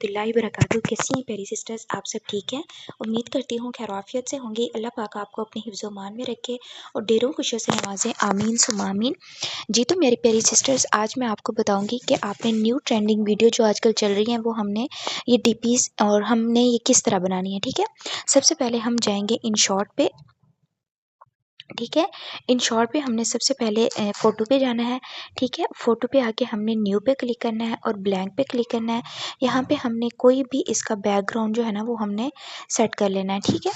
वरहमतुल्लाहि वबरकातुहू। कैसी हैं प्यारी सिस्टर्स, आप सब ठीक हैं? उम्मीद करती हूँ खैरियत से होंगी। अल्लाह पाक आपको अपने हिफ्ज़ मान में रखे और ढेरों खुशियों से नवाजे, आमीन सुम्मा आमीन। जी तो मेरी प्यारी सिस्टर्स, आज मैं आपको बताऊंगी कि आपने न्यू ट्रेंडिंग वीडियो जो आजकल चल रही हैं वो हमने ये डीपीज और हमने ये किस तरह बनानी है। ठीक है, सबसे पहले हम जाएंगे इन शॉर्ट पे। ठीक है, इन शॉर्ट पे हमने सबसे पहले फ़ोटो पे जाना है। ठीक है, फ़ोटो पे आके हमने न्यू पे क्लिक करना है और ब्लैंक पे क्लिक करना है। यहाँ पे हमने कोई भी इसका बैकग्राउंड जो है ना वो हमने सेट कर लेना है। ठीक है,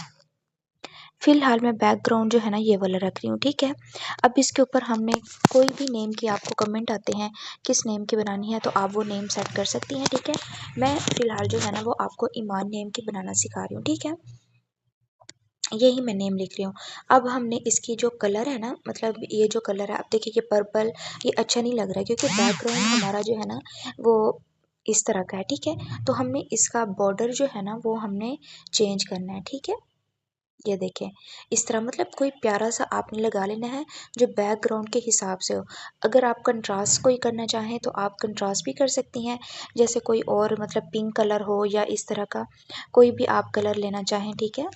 फ़िलहाल मैं बैकग्राउंड जो है ना ये वाला रख रही हूँ। ठीक है, अब इसके ऊपर हमने कोई भी नेम की, आपको कमेंट आते हैं किस नेम की बनानी है तो आप वो नेम सेट कर सकती हैं। ठीक है, मैं फ़िलहाल जो है ना वो आपको ईमान नेम की बनाना सिखा रही हूँ। ठीक है, यही मैं नेम लिख रही हूँ। अब हमने इसकी जो कलर है ना, मतलब ये जो कलर है, अब देखिए ये पर्पल, ये अच्छा नहीं लग रहा है क्योंकि बैकग्राउंड हमारा जो है ना वो इस तरह का है। ठीक है, तो हमने इसका बॉर्डर जो है ना वो हमने चेंज करना है। ठीक है, ये देखें इस तरह, मतलब कोई प्यारा सा आपने लगा लेना है जो बैकग्राउंड के हिसाब से हो। अगर आप कंट्रास्ट कोई करना चाहें तो आप कंट्रास्ट भी कर सकती हैं, जैसे कोई और मतलब पिंक कलर हो या इस तरह का कोई भी आप कलर लेना चाहें। ठीक है,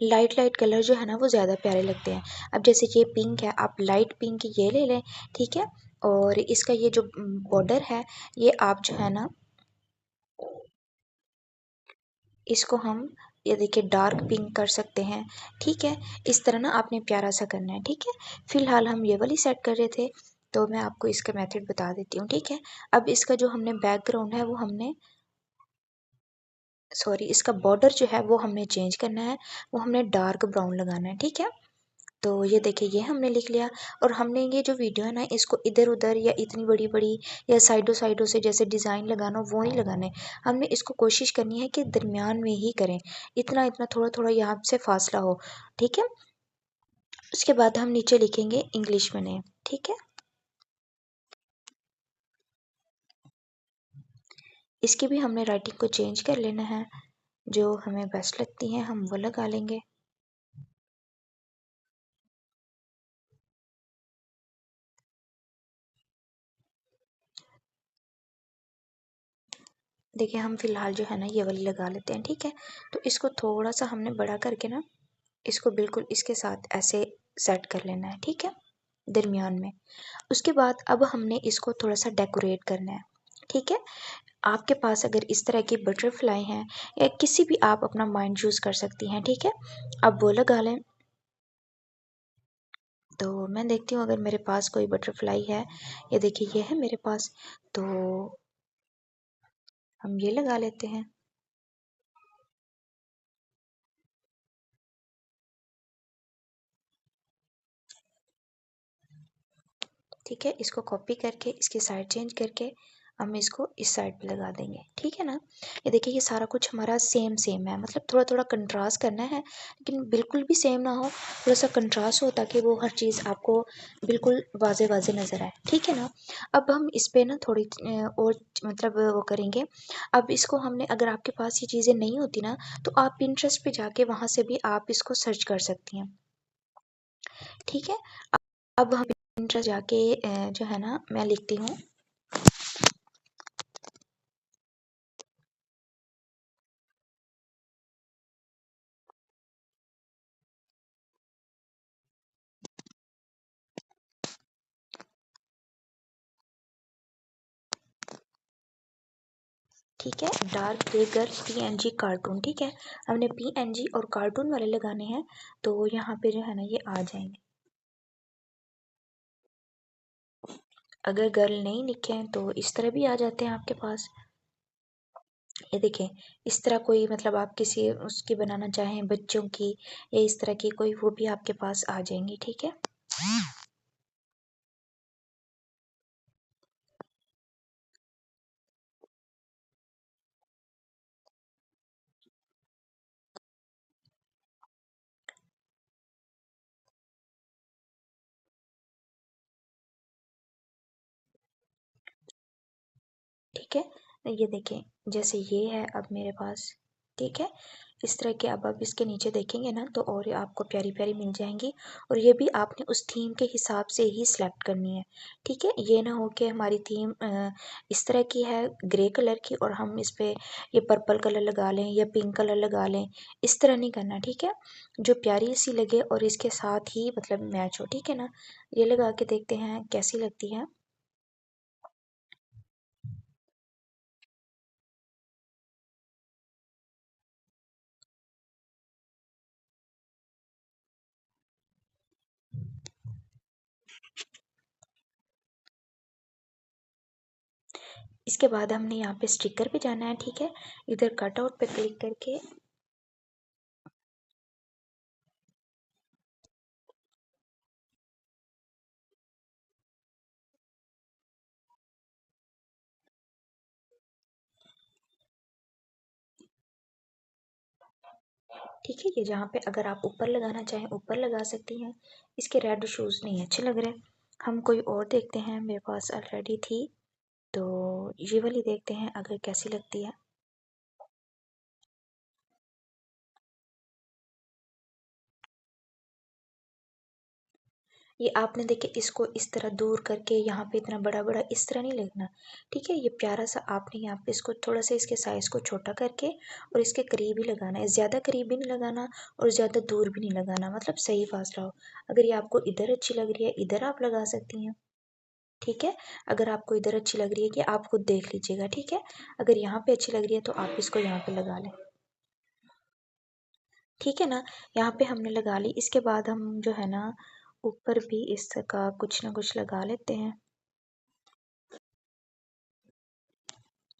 लाइट लाइट कलर जो है ना वो ज़्यादा प्यारे लगते हैं। अब जैसे ये पिंक है, आप लाइट पिंक ये ले लें। ठीक है, और इसका ये जो बॉर्डर है ये आप जो है ना इसको हम ये देखिए डार्क पिंक कर सकते हैं। ठीक है, इस तरह ना आपने प्यारा सा करना है। ठीक है, फिलहाल हम ये वाली सेट कर रहे थे तो मैं आपको इसका मेथड बता देती हूँ। ठीक है, अब इसका जो हमने बैकग्राउंड है वो हमने सॉरी इसका बॉर्डर जो है वो हमने चेंज करना है, वो हमने डार्क ब्राउन लगाना है। ठीक है, तो ये देखिए ये हमने लिख लिया। और हमने ये जो वीडियो है ना इसको इधर उधर या इतनी बड़ी बड़ी या साइडों साइडों से जैसे डिज़ाइन लगाना वो नहीं लगाने, हमने इसको कोशिश करनी है कि दरमियान में ही करें, इतना इतना थोड़ा थोड़ा यहाँ से फासला हो। ठीक है, उसके बाद हम नीचे लिखेंगे इंग्लिश में नेम। ठीक है, इसकी भी हमने राइटिंग को चेंज कर लेना है, जो हमें बेस्ट लगती हैं हम वो लगा लेंगे। देखिए हम फिलहाल जो है ना ये वाली लगा लेते हैं। ठीक है, तो इसको थोड़ा सा हमने बड़ा करके ना इसको बिल्कुल इसके साथ ऐसे सेट कर लेना है। ठीक है, दरमियान में। उसके बाद अब हमने इसको थोड़ा सा डेकोरेट करना है। ठीक है, आपके पास अगर इस तरह की बटरफ्लाई हैं या किसी भी आप अपना माइंड चूज़ कर सकती हैं। ठीक है, अब वो लगा लें। तो मैं देखती हूँ अगर मेरे पास कोई बटरफ्लाई है, ये देखिए ये है मेरे पास, तो हम ये लगा लेते हैं। ठीक है, इसको कॉपी करके इसकी साइड चेंज करके हम इसको इस साइड पे लगा देंगे। ठीक है ना, ये देखिए ये सारा कुछ हमारा सेम सेम है, मतलब थोड़ा थोड़ा कंट्रास्ट करना है लेकिन बिल्कुल भी सेम ना हो, थोड़ा सा कंट्रास्ट हो ताकि वो हर चीज़ आपको बिल्कुल वाजे वाजे नज़र आए। ठीक है ना, अब हम इस पे ना थोड़ी और मतलब वो करेंगे। अब इसको हमने, अगर आपके पास ये चीज़ें नहीं होती ना तो आप पिंटरेस्ट पे जाके वहाँ से भी आप इसको सर्च कर सकती हैं। ठीक है, अब हम पिंटरेस्ट जाके जो है ना मैं लिखती हूँ ठीक है, dark grey girl PNG cartoon. ठीक है, हमने पीएनजी और कार्टून वाले लगाने हैं तो यहाँ पे जो है ना ये आ जाएंगे। अगर गर्ल नहीं लिखे हैं तो इस तरह भी आ जाते हैं आपके पास। ये देखें, इस तरह कोई मतलब आप किसी उसकी बनाना चाहें बच्चों की या इस तरह की कोई, वो भी आपके पास आ जाएंगी। ठीक है, ठीक है, ये देखें जैसे ये है अब मेरे पास। ठीक है। इस तरह के अब आप इसके नीचे देखेंगे ना तो और आपको प्यारी प्यारी मिल जाएंगी, और ये भी आपने उस थीम के हिसाब से ही सिलेक्ट करनी है, ठीक है। ये ना हो कि हमारी थीम इस तरह की है ग्रे कलर की और हम इस पे ये पर्पल कलर लगा लें या पिंक कलर लगा लें, इस तरह नहीं करना, ठीक है। जो प्यारी सी लगे और इसके साथ ही मतलब मैच हो, ठीक है ना। ये लगा के देखते हैं कैसी लगती है। इसके बाद हमने यहाँ पे स्टिकर पे जाना है, ठीक है। इधर कटआउट पे क्लिक करके ठीक है, ये जहाँ पे अगर आप ऊपर लगाना चाहें ऊपर लगा सकती हैं। इसके रेड शूज़ नहीं अच्छे लग रहे, हम कोई और देखते हैं, मेरे पास ऑलरेडी थी तो ये वाली देखते हैं अगर कैसी लगती है। ये आपने देखे इसको इस तरह दूर करके यहाँ पे इतना बड़ा बड़ा इस तरह नहीं लगना, ठीक है। ये प्यारा सा आपने यहाँ पे इसको थोड़ा सा इसके साइज़ को छोटा करके और इसके करीब ही लगाना है, ज़्यादा करीब भी नहीं लगाना और ज़्यादा दूर भी नहीं लगाना, मतलब सही फासला हो। अगर ये आपको इधर अच्छी लग रही है इधर आप लगा सकती हैं, ठीक है। अगर आपको इधर अच्छी लग रही है कि आप खुद देख लीजिएगा, ठीक है। अगर यहाँ पे अच्छी लग रही है तो आप इसको यहाँ पे लगा लें, ठीक है ना। यहाँ पे हमने लगा ली, इसके बाद हम जो है ना ऊपर भी इसका कुछ ना कुछ लगा लेते हैं,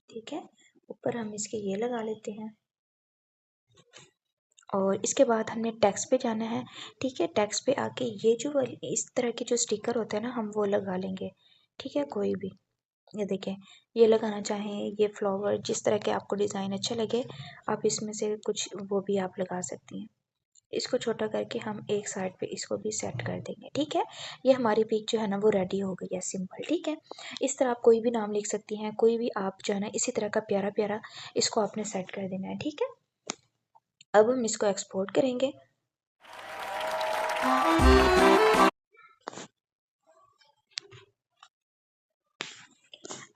ठीक है। ऊपर हम इसके ये लगा लेते हैं और इसके बाद हमने टैक्स पे जाना है, ठीक है। टैक्स पे आके ये जो इस तरह के जो स्टिकर होते हैं ना हम वो लगा लेंगे, ठीक है। कोई भी ये देखें, ये लगाना चाहें ये फ्लावर जिस तरह के आपको डिज़ाइन अच्छा लगे आप इसमें से कुछ वो भी आप लगा सकती हैं। इसको छोटा करके हम एक साइड पे इसको भी सेट कर देंगे, ठीक है। ये हमारी पिक जो है ना वो रेडी हो गई है, सिंपल, ठीक है। इस तरह आप कोई भी नाम लिख सकती हैं, कोई भी आप जो है ना इसी तरह का प्यारा प्यारा इसको आपने सेट कर देना है, ठीक है। अब हम इसको एक्सपोर्ट करेंगे।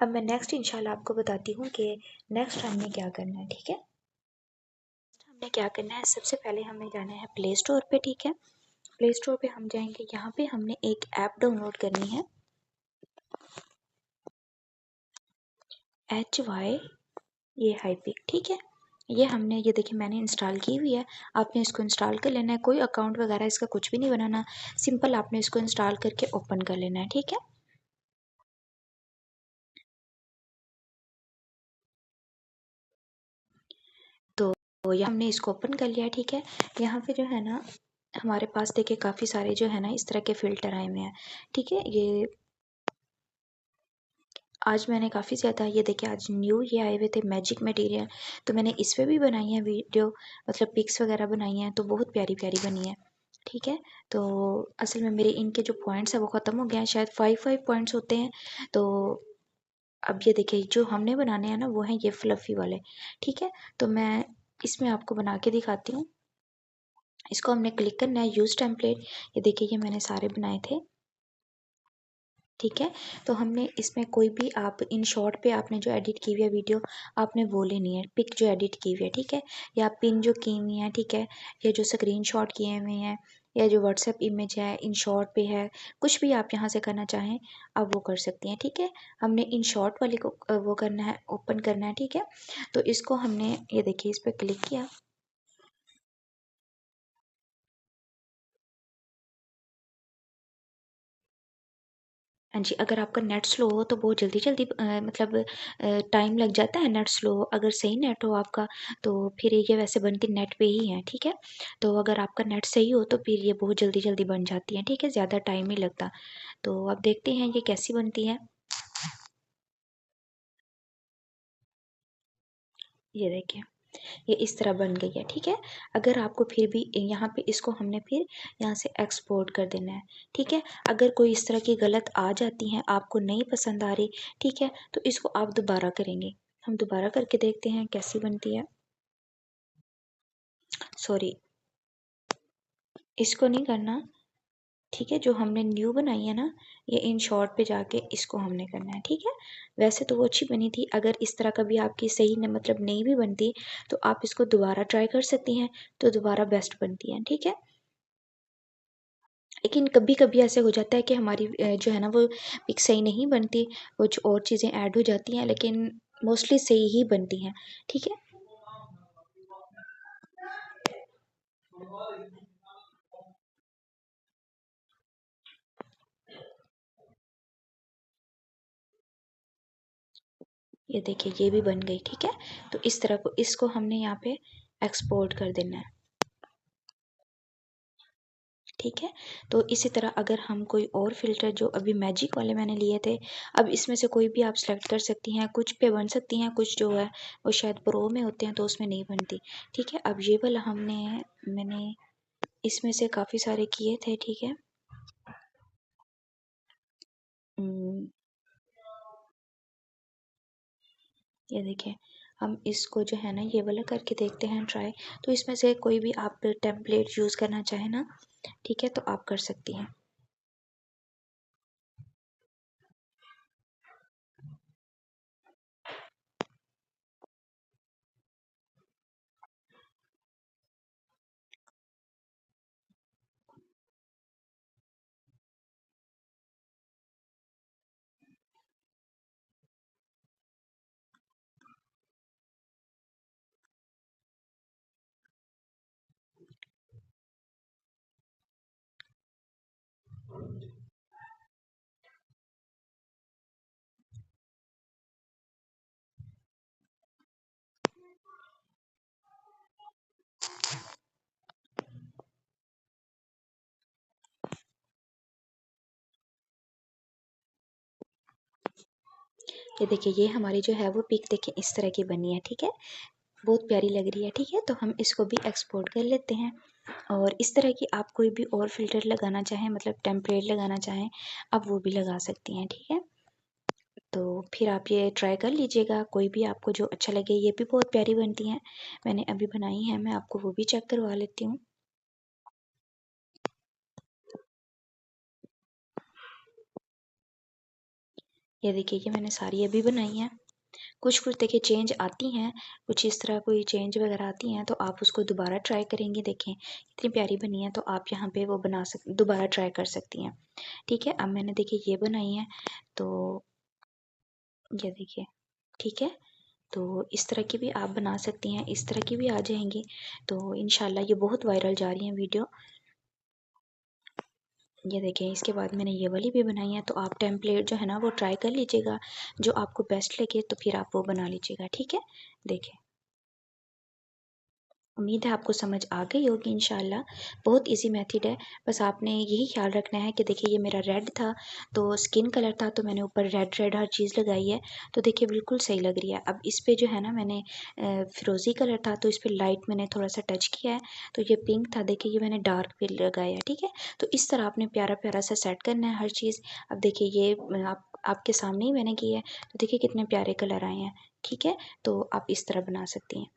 अब मैं नेक्स्ट इंशाल्लाह आपको बताती हूँ कि नेक्स्ट हमने क्या करना है, ठीक है। हमने क्या करना है, सबसे पहले हमें जाना है प्ले स्टोर पे, ठीक है। प्ले स्टोर पे हम जाएंगे, यहाँ पे हमने एक ऐप डाउनलोड करनी है, HY ये हाईपिक, ठीक है। ये हमने ये देखिए मैंने इंस्टॉल की हुई है, आपने इसको इंस्टॉल कर लेना है। कोई अकाउंट वगैरह इसका कुछ भी नहीं बनाना, सिंपल आपने इसको इंस्टॉल करके ओपन कर लेना है, ठीक है। तो ये हमने इसको ओपन कर लिया, ठीक है। यहाँ पे जो है ना हमारे पास देखिए काफ़ी सारे जो है ना इस तरह के फ़िल्टर आए हुए हैं, ठीक है। ये आज मैंने काफ़ी ज़्यादा ये देखिए आज न्यू ये आए हुए थे मैजिक मटेरियल, तो मैंने इस पे भी बनाई है वीडियो, मतलब पिक्स वगैरह बनाई हैं तो बहुत प्यारी प्यारी बनी है, ठीक है। तो असल में मेरे इनके जो पॉइंट्स हैं वो ख़त्म हो गए हैं, शायद 5 पॉइंट्स होते हैं। तो अब ये देखिए जो हमने बनाने हैं ना वो हैं ये फ्लफ़ी वाले, ठीक है। तो मैं इसमें आपको बना के दिखाती हूँ। इसको हमने क्लिक करना है यूज़ टेम्पलेट, ये देखिए ये मैंने सारे बनाए थे, ठीक है। तो हमने इसमें कोई भी आप इन शॉर्ट पे आपने जो एडिट की हुई है वीडियो आपने वो लेनी है, पिक जो एडिट की हुई है, ठीक है। या पिन जो की हुई है, ठीक है। या जो स्क्रीन शॉट किए हुए हैं या जो व्हाट्सएप इमेज है इन शॉर्ट पे है, कुछ भी आप यहाँ से करना चाहें आप वो कर सकती हैं, ठीक है। हमने इन शॉर्ट वाले को वो करना है, ओपन करना है, ठीक है। तो इसको हमने ये देखिए इस पर क्लिक किया। हाँ जी, अगर आपका नेट स्लो हो तो बहुत जल्दी-जल्दी मतलब टाइम लग जाता है नेट स्लो हो, अगर सही नेट हो आपका तो फिर ये वैसे बनती नेट पे ही है, ठीक है। तो अगर आपका नेट सही हो तो फिर ये बहुत जल्दी-जल्दी बन जाती हैं, ठीक है, ज़्यादा टाइम नहीं लगता। तो अब देखते हैं ये कैसी बनती है। ये देखिए, ये इस तरह बन गई है, ठीक है। अगर आपको फिर भी यहाँ पे इसको हमने फिर यहाँ से एक्सपोर्ट कर देना है, ठीक है। अगर कोई इस तरह की गलत आ जाती हैं आपको नहीं पसंद आ रही, ठीक है, तो इसको आप दोबारा करेंगे। हम दोबारा करके देखते हैं कैसी बनती है। सॉरी, इसको नहीं करना, ठीक है। जो हमने न्यू बनाई है ना, ये इन शॉर्ट पे जाके इसको हमने करना है, ठीक है। वैसे तो वो अच्छी बनी थी, अगर इस तरह कभी आपकी सही न मतलब नहीं भी बनती तो आप इसको दोबारा ट्राई कर सकती हैं, तो दोबारा बेस्ट बनती है, ठीक है। लेकिन कभी कभी ऐसे हो जाता है कि हमारी जो है ना वो पिक सही नहीं बनती, कुछ और चीज़ें ऐड हो जाती हैं, लेकिन मोस्टली सही ही बनती हैं, ठीक है। ये देखिए ये भी बन गई, ठीक है। तो इस तरह को इसको हमने यहाँ पे एक्सपोर्ट कर देना है, ठीक है। तो इसी तरह अगर हम कोई और फ़िल्टर जो अभी मैजिक वाले मैंने लिए थे, अब इसमें से कोई भी आप सेलेक्ट कर सकती हैं, कुछ पे बन सकती हैं, कुछ जो है वो शायद प्रो में होते हैं तो उसमें नहीं बनती, ठीक है। अब ये वाला मैंने इसमें से काफ़ी सारे किए थे, ठीक है। ये देखिए, हम इसको जो है ना ये वाला करके देखते हैं ट्राई। तो इसमें से कोई भी आप टेम्पलेट यूज़ करना चाहें ना, ठीक है, तो आप कर सकती हैं। ये देखिए ये हमारी जो है वो पिक देखिए इस तरह की बनी है, ठीक है। बहुत प्यारी लग रही है, ठीक है। तो हम इसको भी एक्सपोर्ट कर लेते हैं। और इस तरह की आप कोई भी और फ़िल्टर लगाना चाहें, मतलब टेम्पलेट लगाना चाहें, आप वो भी लगा सकती हैं, ठीक है। तो फिर आप ये ट्राई कर लीजिएगा, कोई भी आपको जो अच्छा लगे। ये भी बहुत प्यारी बनती हैं, मैंने अभी बनाई है, मैं आपको वो भी चेक करवा लेती हूँ। ये देखिए ये मैंने सारी अभी बनाई हैं। कुछ कुछ देखिए चेंज आती हैं, कुछ इस तरह कोई चेंज वगैरह आती हैं तो आप उसको दोबारा ट्राई करेंगे। देखें इतनी प्यारी बनी है, तो आप यहाँ पे वो दोबारा ट्राई कर सकती हैं, ठीक है। अब मैंने देखिए ये बनाई है, तो ये देखिए, ठीक है। तो इस तरह की भी आप बना सकती हैं, इस तरह की भी आ जाएंगी। तो इंशाल्लाह ये बहुत वायरल जा रही हैं वीडियो। ये देखें, इसके बाद मैंने ये वाली भी बनाई है। तो आप टेम्पलेट जो है ना वो ट्राई कर लीजिएगा, जो आपको बेस्ट लगे तो फिर आप वो बना लीजिएगा, ठीक है। देखें, उम्मीद है आपको समझ आ गई होगी इंशाल्लाह। बहुत इजी मेथड है, बस आपने यही ख्याल रखना है कि देखिए ये मेरा रेड था, तो स्किन कलर था, तो मैंने ऊपर रेड रेड हर चीज़ लगाई है, तो देखिए बिल्कुल सही लग रही है। अब इस पे जो है ना मैंने फिरोज़ी कलर था, तो इस पर लाइट मैंने थोड़ा सा टच किया है। तो ये पिंक था, देखिए ये मैंने डार्क पे लगाया है, ठीक है। तो इस तरह आपने प्यारा प्यारा सा सेट करना है हर चीज़। अब देखिए ये आपके सामने ही मैंने की है, तो देखिए कितने प्यारे कलर आए हैं, ठीक है। तो आप इस तरह बना सकती हैं।